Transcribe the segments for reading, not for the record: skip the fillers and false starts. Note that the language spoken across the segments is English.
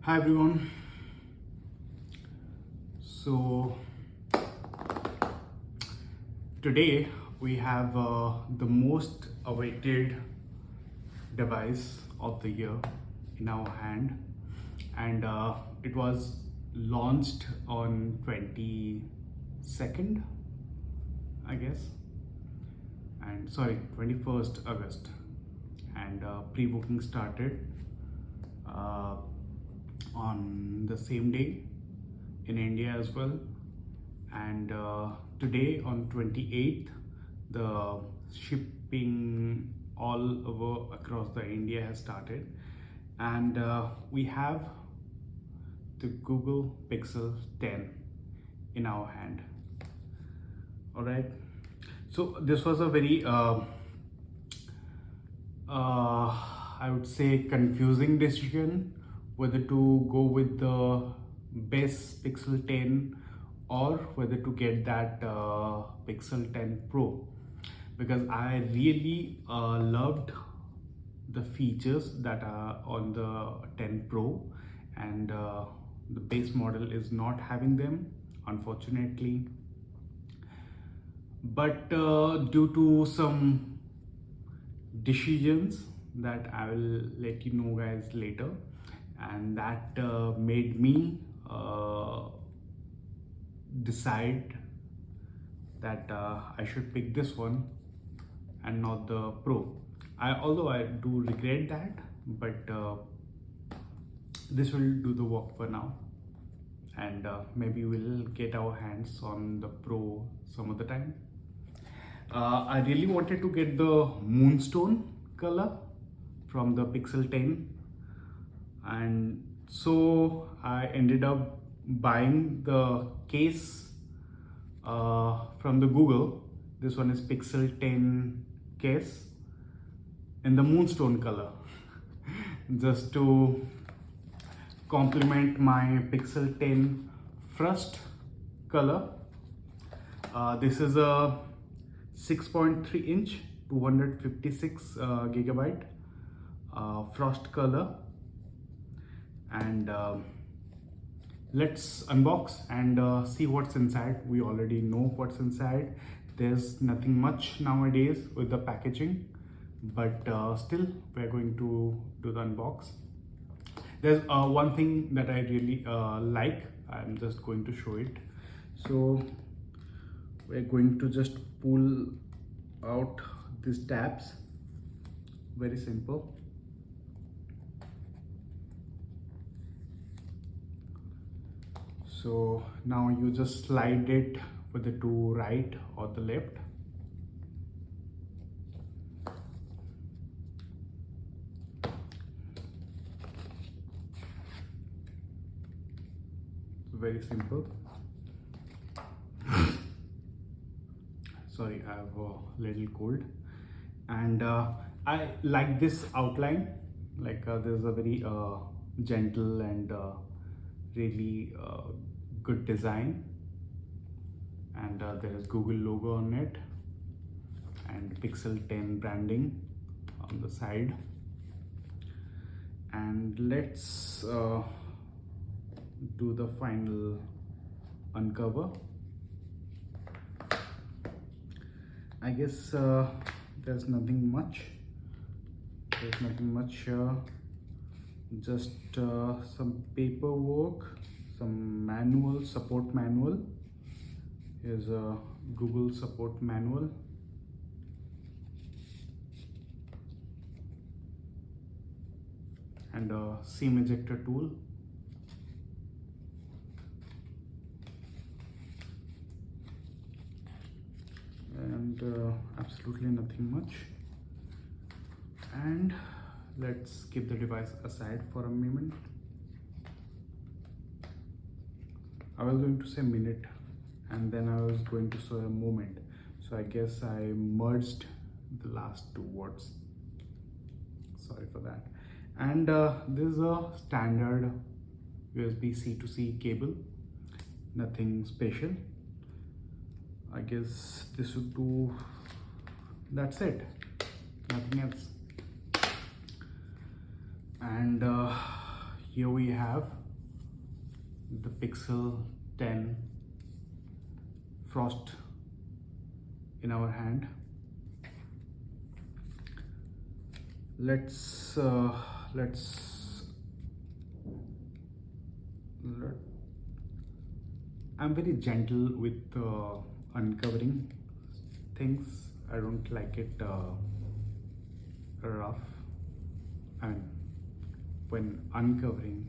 Hi everyone. So today we have the most awaited device of the year in our hand, and it was launched on 22nd, I guess, and sorry, 21st August, and pre-booking started uh, on the same day in India as well. And today on 28th, the shipping all over across the India has started, and we have the Google Pixel 10 in our hand. All right. So this was a very I would say confusing decision whether to go with the best Pixel 10 or whether to get that Pixel 10 Pro, because I really loved the features that are on the 10 Pro, and the base model is not having them, unfortunately. But due to some decisions that I will let you know guys later, and that made me decide that I should pick this one and not the Pro. Although I do regret that, but this will do the work for now, and maybe we'll get our hands on the Pro some other time. I really wanted to get the Moonstone color from the Pixel 10, and so I ended up buying the case from the Google. This one is Pixel 10 case in the Moonstone color just to complement my Pixel 10 Frost color. This is a 6.3 inch 256 gigabyte Frost color, and let's unbox and see what's inside. We already know what's inside. There's nothing much nowadays with the packaging, but still we're going to do the unbox. There's one thing that I really like. I'm just going to show it. So we're going to just pull out these tabs. Very simple. So now you just slide it with the to right or the left. Very simple. Sorry, I have a little cold, and I like this outline. Like there's a very gentle and really good design, and there is Google logo on it and Pixel 10 branding on the side. And let's do the final uncover. I guess there's nothing much. There's nothing much here. Just some paperwork, some manual, support manual. Here's a Google support manual. And a seam ejector tool. And absolutely nothing much. And let's keep the device aside for a moment. I was going to say minute, and then I was going to say a moment. So I guess I merged the last two words. Sorry for that. And this is a standard USB-C to C cable. Nothing special. I guess this would do. That's it. Nothing else. And here we have have the Pixel 10 Frost in our hand. Let's I'm very gentle with uncovering things. I don't like it rough, and when uncovering,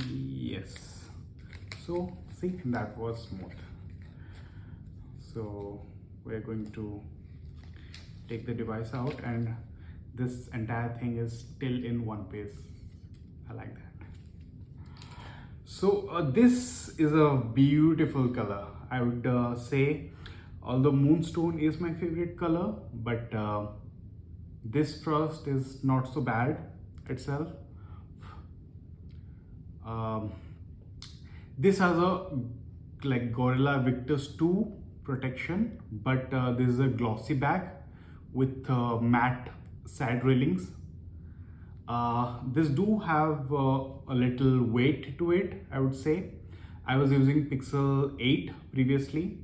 yes. So see, that was smooth. So we're going to take the device out, and this entire thing is still in one piece. I like that. So this is a beautiful color. I would say, although Moonstone is my favorite color, but this Frost is not so bad itself. This has a like Gorilla Victus 2 protection, but this is a glossy back with matte side railings. This do have a little weight to it, I would say. I was using Pixel 8 previously.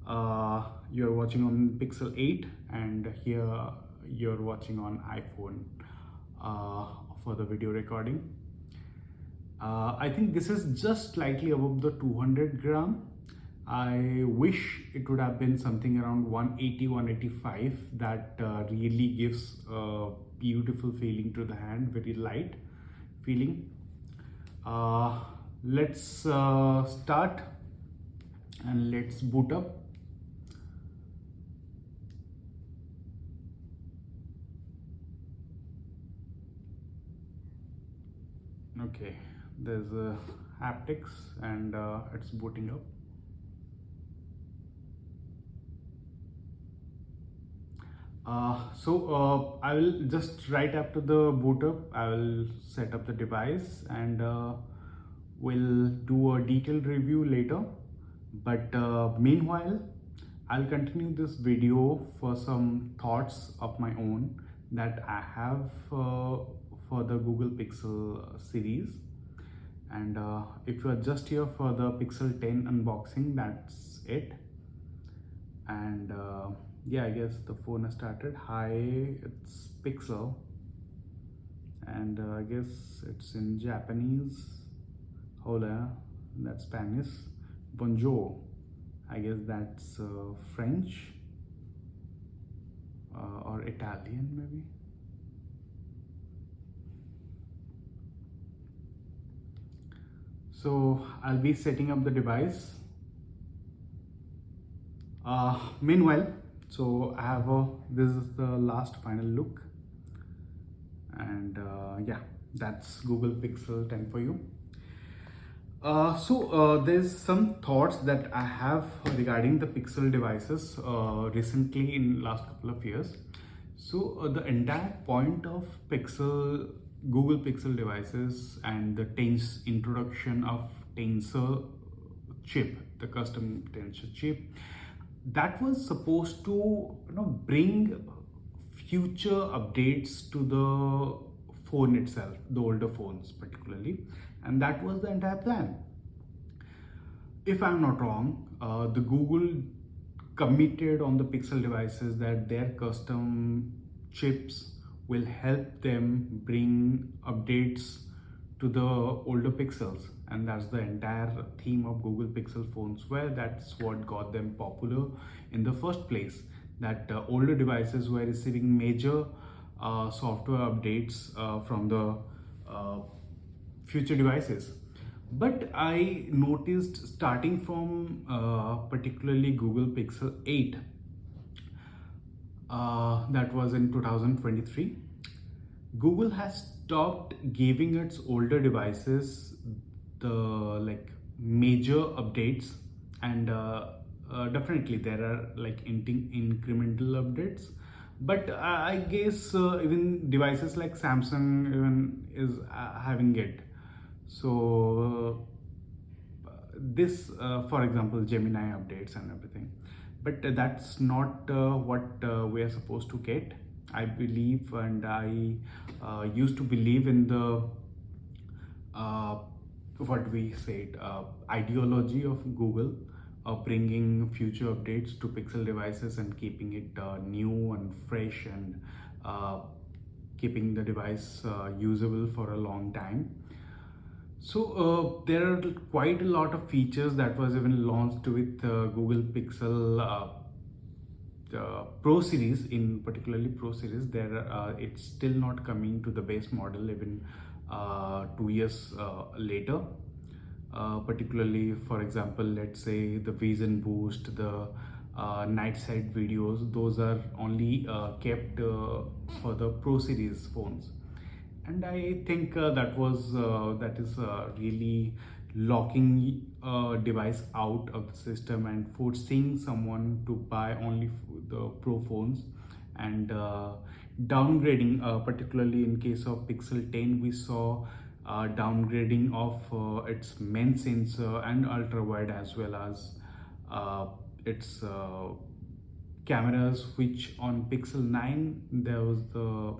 You're watching on Pixel 8, and here you're watching on iPhone for the video recording. I think this is just slightly above the 200 gram. I wish it would have been something around 180, 185. That really gives a beautiful feeling to the hand, very light feeling. Let's start and let's boot up. Okay, there's haptics and it's booting up. I will just right after the boot up, I will set up the device, and we'll do a detailed review later. But meanwhile, I'll continue this video for some thoughts of my own that I have for the Google Pixel series. And if you are just here for the Pixel 10 unboxing, that's it. And yeah, I guess the phone has started. Hi, it's Pixel, and I guess it's in Japanese. Hola, that's Spanish. Bonjour, I guess that's French or Italian maybe. So I'll be setting up the device. Meanwhile, so I have this is the last final look, and yeah, that's Google Pixel 10 for you. There's some thoughts that I have regarding the Pixel devices recently in last couple of years. So the entire point of Google Pixel devices and the introduction of Tensor chip, the custom Tensor chip, that was supposed to bring future updates to the phone itself, the older phones particularly, and that was the entire plan. If I'm not wrong, the Google committed on the Pixel devices that their custom chips will help them bring updates to the older Pixels, and that's the entire theme of Google Pixel phones, where that's what got them popular in the first place, that older devices were receiving major software updates from the future devices. But I noticed, starting from particularly Google Pixel 8, that was in 2023, Google has stopped giving its older devices the major updates, and definitely there are incremental updates, but I guess even devices like Samsung even is having it. So this for example, Gemini updates and everything. but that's not what we are supposed to get. I believe, and I used to believe in the uh, what we said ideology of Google, bringing future updates to Pixel devices and keeping it new and fresh, and uh, keeping the device usable for a long time. So there are quite a lot of features that was even launched with Google Pixel Pro series. In particularly Pro series, there it's still not coming to the base model even 2 years later. Particularly, for example, let's say the vision boost, the night sight videos, those are only kept for the Pro series phones. And I think that is really locking a device out of the system and forcing someone to buy only the Pro phones, and downgrading, particularly in case of Pixel 10, we saw downgrading of its main sensor and ultra wide, as well as its cameras, which on Pixel 9 there was the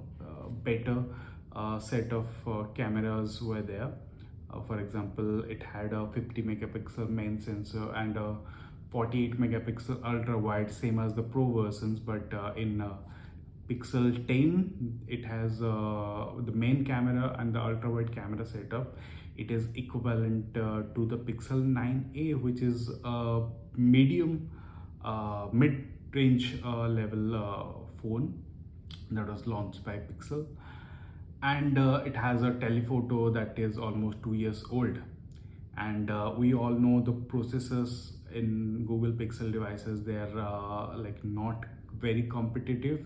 better set of cameras were there. For example, it had a 50 megapixel main sensor and a 48 megapixel ultra wide, same as the Pro versions, but in Pixel 10 it has the main camera and the ultra wide camera setup. It is equivalent to the Pixel 9a, which is a medium mid-range level phone that was launched by Pixel. And it has a telephoto that is almost 2 years old. And we all know the processors in Google Pixel devices, they are like not very competitive.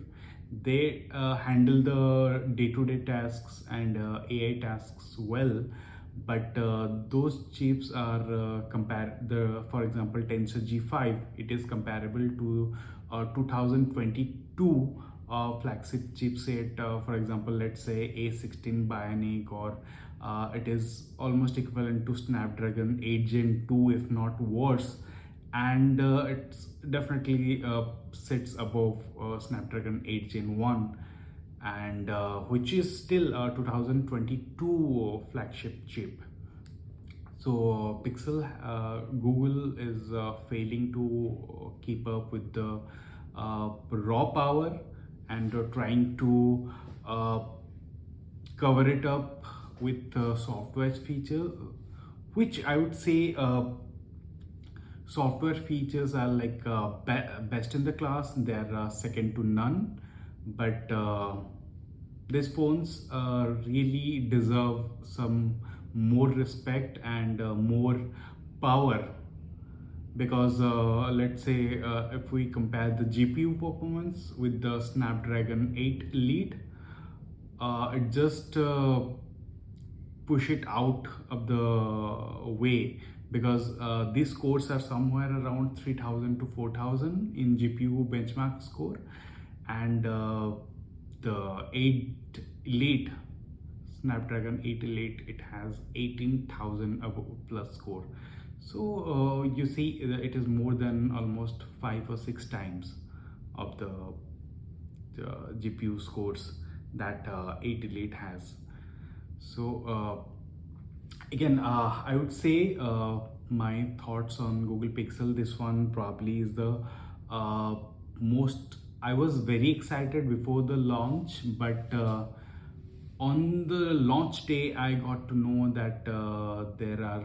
They handle the day-to-day tasks and AI tasks well, but those chips are for example, Tensor G5, it is comparable to 2022 flagship chipset, for example, let's say A16 Bionic, or it is almost equivalent to Snapdragon 8 Gen 2, if not worse. And it's definitely sits above Snapdragon 8 Gen 1, and which is still a 2022 flagship chip. So Pixel, Google is failing to keep up with the raw power, and trying to cover it up with software feature, which I would say software features are like best in the class. They're second to none, but these phones really deserve some more respect and more power, because let's say if we compare the GPU performance with the Snapdragon 8 Elite, it just push it out of the way, because these scores are somewhere around 3000 to 4000 in GPU benchmark score, and the 8 Elite, Snapdragon 8 Elite, it has 18,000 plus score. So you see it is more than almost 5 or 6 times of the GPU scores that 8 Elite has. So again, I would say my thoughts on Google Pixel, this one probably is the most, I was very excited before the launch, but on the launch day I got to know that there are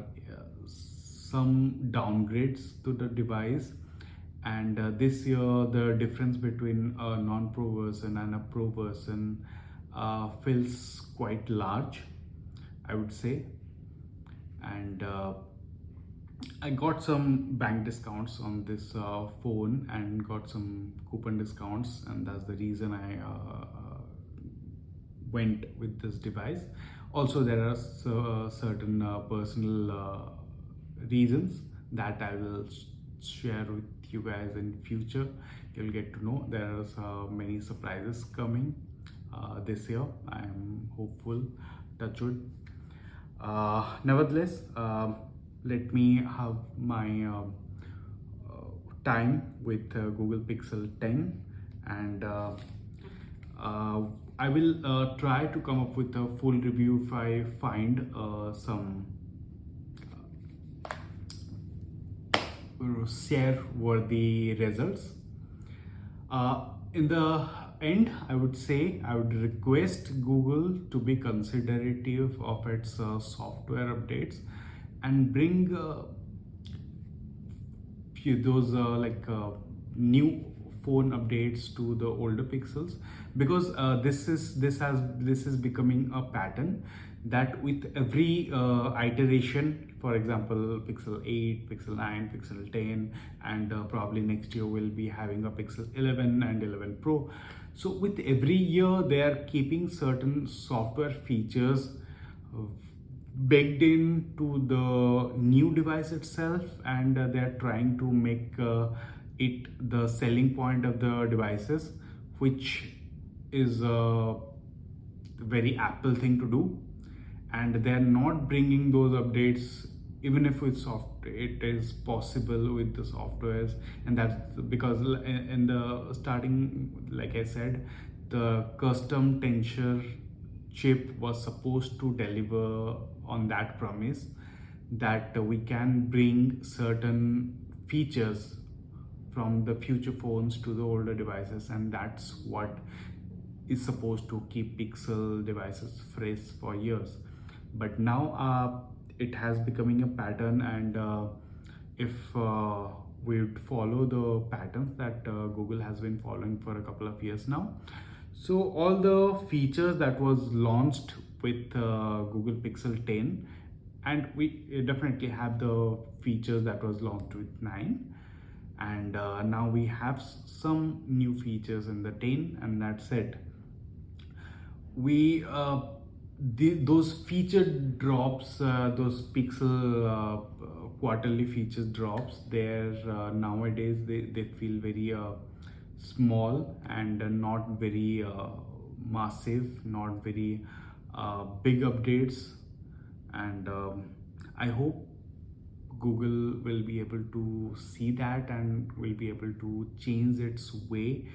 some downgrades to the device, and this year the difference between a non-pro version and a pro version feels quite large, I would say. And I got some bank discounts on this phone and got some coupon discounts, and that's the reason I went with this device. Also, there are certain personal reasons that I will share with you guys in future. You'll get to know there are many surprises coming this year. I am hopeful, touch wood. Nevertheless, let me have my time with Google Pixel 10, and I will try to come up with a full review if I find some share worthy results. In the end, I would say I would request Google to be considerative of its software updates and bring those new phone updates to the older pixels, because this is becoming a pattern that with every iteration, for example Pixel 8, Pixel 9, Pixel 10, and probably next year we'll be having a Pixel 11 and 11 Pro. So with every year they are keeping certain software features baked into the new device itself, and they're trying to make it the selling point of the devices, which is a very Apple thing to do. And they're not bringing those updates even if with it is possible with the softwares. And that's because in the starting, like I said, the custom tensor chip was supposed to deliver on that promise that we can bring certain features from the future phones to the older devices, and that's what is supposed to keep Pixel devices fresh for years. But now it has becoming a pattern, and if we would follow the patterns that Google has been following for a couple of years now, so all the features that was launched with Google Pixel 10, and we definitely have the features that was launched with 9, and now we have some new features in the 10, and that's it. We those feature drops, those Pixel quarterly features drops, they're nowadays they feel very small and not very massive, not very big updates. And I hope Google will be able to see that and will be able to change its way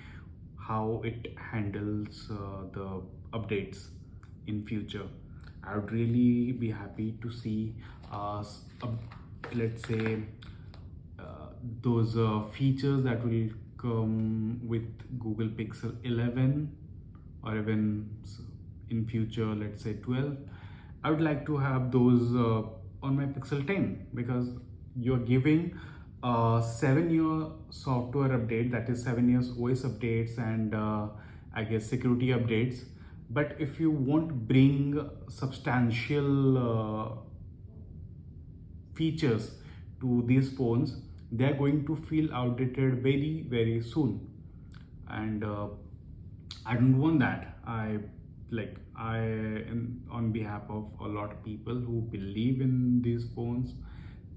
how it handles the updates in future. I would really be happy to see let's say those features that will come with Google Pixel 11, or even in future let's say 12. I would like to have those on my Pixel 10, because you're giving 7-year software update, that is 7 years OS updates, and I guess security updates. But if you won't bring substantial features to these phones, they're going to feel outdated very, very soon. And I don't want that. On behalf of a lot of people who believe in these phones,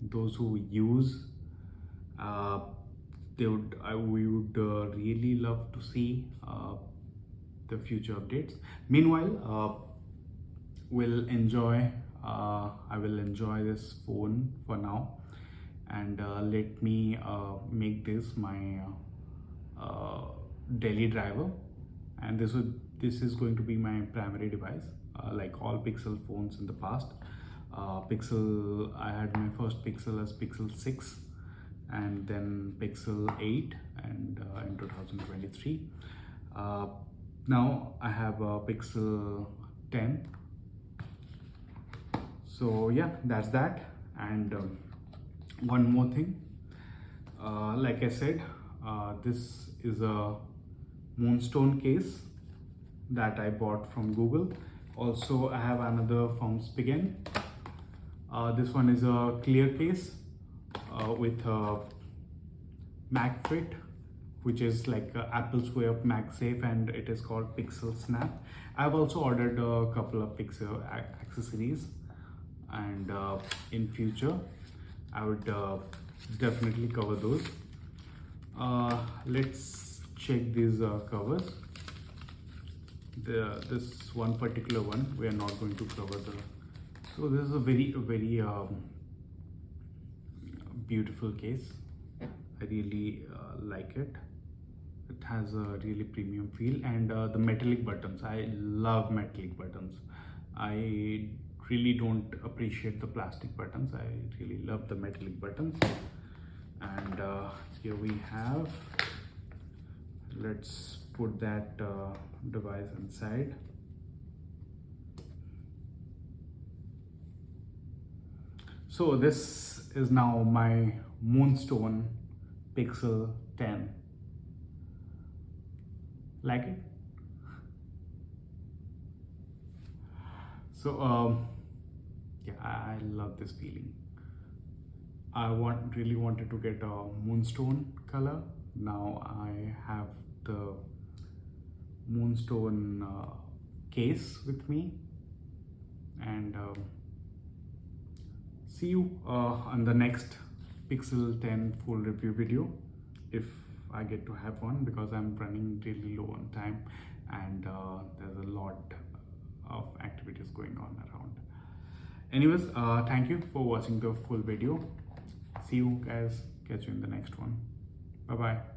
those who use, we would really love to see the future updates. Meanwhile, I will enjoy this phone for now, and let me make this my daily driver, and this is going to be my primary device, like all Pixel phones in the past. I had my first Pixel as Pixel 6, and then Pixel 8, and in 2023. Now I have a Pixel 10. So yeah, that's that. And one more thing, like I said, this is a Moonstone case that I bought from Google. Also, I have another from Spigen. This one is a clear case with MagFit, which is like Apple's way of MagSafe, and it is called Pixel Snap. I've also ordered a couple of Pixel accessories, and in future I would definitely cover those. Let's check these covers. This one particular one we are not going to cover so this is a very beautiful case. I really like it. It has a really premium feel, and the metallic buttons. I love metallic buttons. I really don't appreciate the plastic buttons. I really love the metallic buttons. And here we have, let's put that device inside. So this is now my Moonstone Pixel 10. Like it? So yeah, I love this feeling. I really wanted to get a Moonstone color. Now I have the Moonstone case with me, and see you on the next Pixel 10 full review video, if I get to have one, because I'm running really low on time, and there's a lot of activities going on around. Anyways, thank you for watching the full video. See you guys, catch you in the next one. Bye bye.